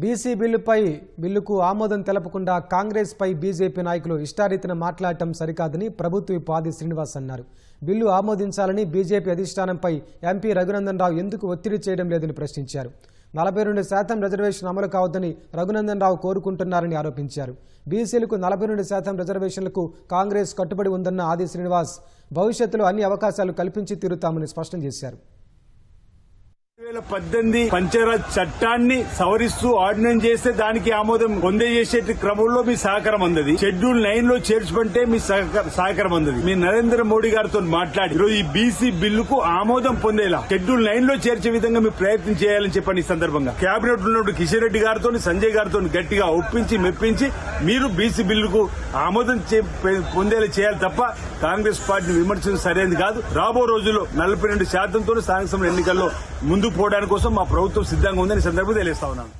BC బిల్లుకు ఆమోదం తెలపకుండా కాంగ్రెస్ పై BJP నాయకులు ఇష్టారీతిన మాట్లాడటం సరికాదని ప్రభుత్వ విప్ ఆది శ్రీనివాస్ అన్నారు. Bill ఆమోదించాలని BJP అధిష్టానంపై MP Raghunandan Rao ఎందుకు ఒత్తిడి చేయడం లేదని ప్రశ్నించారు. 42% రిజర్వేషన్ అమలు కావద్దని రఘునందన్ రావు కోరుకుంటున్నారని ఆరోపించారు. బీసీలకు 42% రిజర్వేషన్లకు కాంగ్రెస్ కట్టుబడి ఉందన్న ఆది శ్రీనివాస్ భవిష్యత్తులో అన్ని అవకాశాలు కల్పించి తీరుతామని స్పష్టం చేశారు. 2018 పంచాయత్ చట్టాన్ని సవరిస్తూ ఆర్డినెన్స్ చేస్తే దానికి ఆమోదం పొందేసే క్రమంలో మీ సహకారం అందది. షెడ్యూల్ 9 లో చేర్చుకుంటే మీ సహకారం అందది. మీ నరేంద్ర మోడీ గారితో మాట్లాడి ఈరోజు ఈ బీసీ బిల్లుకు ఆమోదం పొందేలా షెడ్యూల్ 9 లో చేర్చే విధంగా మీరు ప్రయత్నం చేయాలని చెప్పండి. ఈ సందర్భంగా కేబినెట్ ఉన్నప్పుడు కిషన్ రెడ్డి గారితో సంజయ్ గారితో గట్టిగా ఒప్పించి మెప్పించి మీరు బీసీ బిల్లుకు ఆమోదం పొందేలా చేయాలి తప్ప కాంగ్రెస్ పార్టీని విమర్శించడం సరైనది కాదు. రాబో రోజుల్లో 42%తో స్థానిక సంస్థల ఎన్నికల్లో ముందుకు పోవడానికి కోసం మా ప్రభుత్వం సిద్ధంగా ఉందని సందర్భంగా తెలియజేస్తా ఉన్నాను.